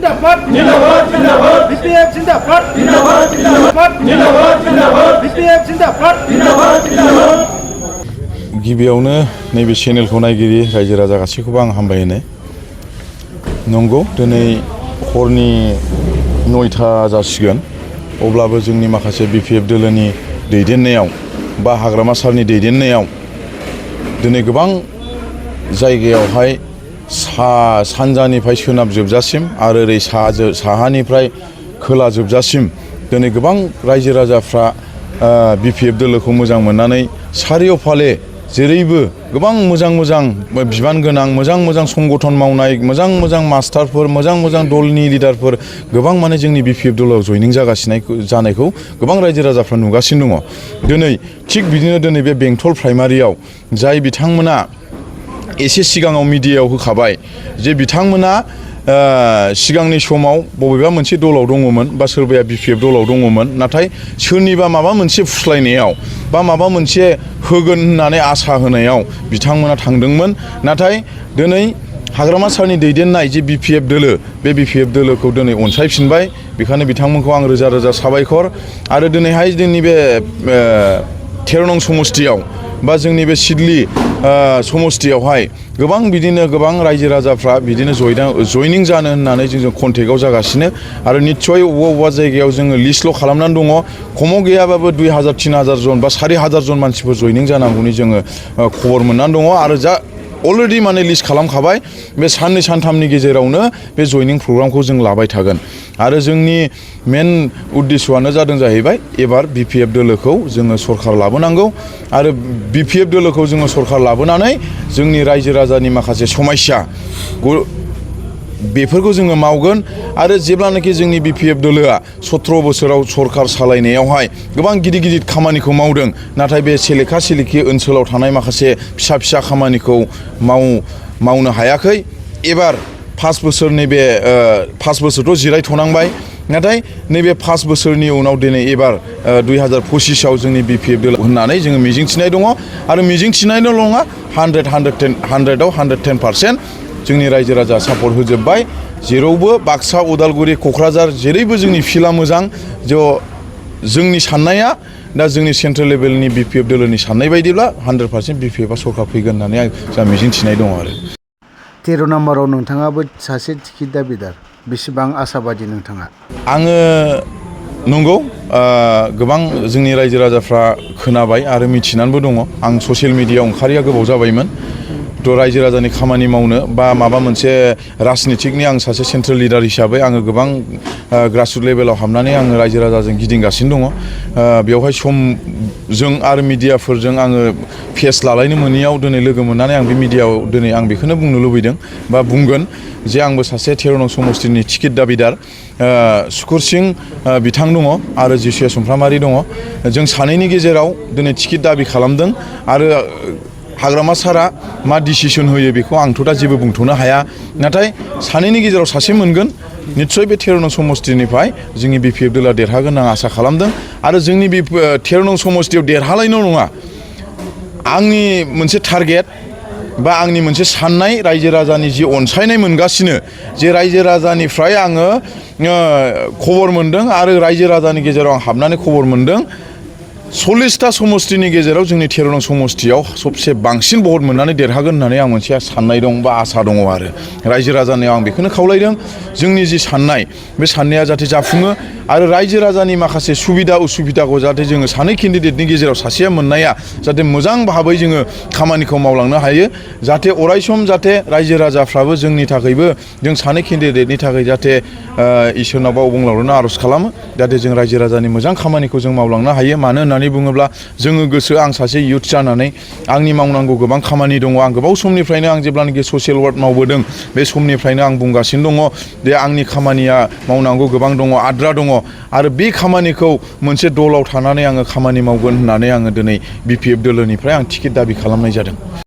जिंदाबाद जिंदाबाद जिंदाबाद बीपीएफ जिंदाबाद जिंदाबाद जिंदाबाद जिंदाबाद जिंदाबाद बीपीएफ जिंदाबाद जिंदाबाद जिंदाबाद गिबियावनो नैबे चेनेलखौ नायगिरि रायजो राजा गासैखौबो आं हामबाय होनो नंगौ दिनै हरनि 9टा जासिगोन अब्लाबो जोंनि माखासे बीपीएफ दोलोनि दैदेननायाव बा हाग्रामा सारनि दैदेननायाव दिनै गोबां जायगायावहाय सानजानिफ्राय सोनाब जोबजासिम आरो ओरै साहानिफ्राय खोला जोबजासिम दिनै गोबां रायजो राजाफ्रा बीपीएफ दोलोखौ मोजां मोननानै सारिय'फाले जेरैबो गोबां मोजां बिबान गोनां मोजां संगठन मावनाय मोजां मास्टारफोर मोजां दलनि लिडारफोर गोबां माने जोंनि बीपीएफ दोलोआव जयनिं जानायखौ गोबां रायजो राजाफ्रा नुगासिनो दङ दिनै थिग बिदिनो दिनै बे बेंटल प्राइमारियाव जाय बिथांमोना एसे सिगाङाव मिडियायाव होखाबाय जे बिथांमोना सिगांनि समाव बबेबा मोनसे दलाव दङमोन बा सोरबाया बीपीएफ दलाव दङमोन नाथाय सोरनिबा माबा मोनसे फुस्लायनायाव बा माबा मोनसे होगोन होननानै आसा होनायाव बिथांमोना थांदोंमोन नाथाय दिनै हाग्रामा सारनि दैदेननाय जे बीपीएफ दोलो बे बीपीएफ दोलोखौ दिनै अनसायफिनबाय बेखायनो बिथांमोनखौ आं रोजा साबायखर आरो दिनैहाय जोंनि बे 13 नं समस्तियाव बा जोंनि बे सिडली समस्तियावहाय गोबां बिदिनो गोबां रायजो राजाफ्रा बिदिनो जयनिं जानो होननानै जों कन्टेक्टआव जागासिनो आरो निस्सय अबेबा जायगायाव जोङो लिस्टल' खालामनानै दङ खमाव गैयाबाबो 2000-3000 जन बा 4000 जन मानसिफोर जयनिं जानांगौनि जोङो खबर मोननानै दङ आरो अलरेडि माने लिस्ट खालामखाबाय बे साननै सानथामनि गेजेरावनो बे जयनिं प्रग्रामखौ जों लाबाय थागोन आरो जोंनि मेन उद्देश्यआनो जादों जाहैबाय एबार बीपीएफ दोलोखौ जोङो सरकार लाबोनांगौ आरो बीपीएफ दोलोखौ जोङो सरकार लाबोनानै जोंनि रायजो राजानि माखासे समस्या बेफोरखौ जोङो मावगोन आरो जेब्लानाखि जोंनि बीपीएफ दोलोआ 17 बोसोराव सरकार सालायनायावहाय गोबां गिदिर खामानिखौ मावदों नाथाय बे सेलेखा ओनसोलाव थानाय माखासे फिसा खामानिखौ मावनो हायाखै एबार 5 बोसोर नैबे 5 बोसोरथ' जिरायथ'नांबाय नाथाय नैबे 5 बोसोरनि उनाव दिनै एबार 2025आव जोंनि बीपीएफ दोलो होननानै जोङो मिजिंथिनाय दङ आरो मिजिंथिनायल' नङा 100आव 110% जोंनि रायजो राजा सापर्ट होजोब्बाय जेरावबो बाक्सा उदालगुरि क'क्राझार जेरैबो जोंनि फिल्डआ मोजां जोंनि साननाया दा जोंनि सेन्ट्रेल लेभेलनि बीपीएफ दोलोनि साननाय बायदिब्ला 100% बीपीएफआ सरकार फैगोन होननानै आं जा मिजिंथिनाय दङ आरो 13 नम्बराव नोंथाङाबो सासे टिकेट दाबिदार बेसेबां आसाबादि नोंथाङा आङो नंगौ गोबां जोंनि रायजो राजाफ्रा खोनाबाय आरो मिथिनानैबो दङ आं ससियेल मिडियायाव ओंखारिया गोबाव जाबायमोन रायजो राजानि खामानि मावनो बा माबा मोनसे राजनितिकनि आं सासे सेन्ट्रेल लिडार हिसाबै आङो गोबां ग्रासरुट लेभेलाव हाबनानै आङो रायजो राजाजों गिदिंगासिनो दङ बेवहाय समजों आरो मिडियाफोरजों आङो फेस लालायनो मोनैयाव दिनै लोगो मोननानै आं बे मिडियायाव दिनै आं बेखौनो बुंनो लुबैदों बा बुंगोन जे आंबो सासे 13 नं समस्तिनि टिकेट दाबिदार सुकुर सिं बिथां दङ आरो जिसुया सुमफ्रामारि दङ जों सानैनि गेजेराव दिनै टिकेट दाबि खालामदों आरो हाग्रामा सारा मा डिसिसन होयो बेखौ आंथ' दा जेबो बुंथ'नो हाया नाथाय सानैनि गेजेराव सासे मोनगोन निस्सय बे 13 नं समस्तिनिफ्राय जोंनि बीपीएफ दोलोआ देरहागोन आं आसा खालामदों आरो जोंनि बे 13 नं समस्तियाव देरहालायनो नङा आंनि मोनसे टारगेट बा आंनि मोनसे साननाय रायजो राजानि जि अनसायनाय मोनगासिनो जे रायजो राजानिफ्राय आङो खबर मोनदों आरो रायजो राजानि गेजेराव आं हाबनानै खबर मोनदों 40टा समस्तिनि गेजेराव जोंनि 13 नं समस्तियाव सबसे बांसिन भट मोननानै देरहागोन होननानै आं मोनसे साननाय दं बा आसा दङ आरो रायजो राजानियाव आं बेखौनो खावलायदों जोंनि जि साननाय बे साननाया जाहाथे जाफुङो आरो रायजो राजानि माखासे सुबिदा उसुबिदाखौ जाहाथे जोङो सानै केन्डिडेटनि गेजेराव सासेया मोननाया जाहाथे मोजां भाबै जोङो खामानिखौ मावलांनो हायो जाहाथे अरायसम जाहाथे रायजो राजाफ्राबो जोंनि थाखायबो जों सानै केन्डिडेटनि थाखाय जाहाथे इसोरनाव अबंलावरिनो आर'ज खालामो जाहाथे जों रायजो राजानि मोजां खामानिखौ जों मावलांनो हायो मानो होननानै बुङोब्ला जोङो गोसो आं सासे इयुथ जानानै आंनि मावनांगौ गोबां खामानि दङ आं गोबाव समनिफ्रायनो आं जेब्लानाखि ससियेल वार्क मावबोदों बे समनिफ्रायनो आं बुंगासिनो दङ जे आंनि खामानिया मावनांगौ गोबां दङ आद्रा दङ आरो बे खामानिखौ मोनसे दलाव थानानै आङो खामानि मावगोन होननानै आङो दिनै बीपीएफ दोलोनिफ्राय आं टिकेट दाबि खालामनाय जादों।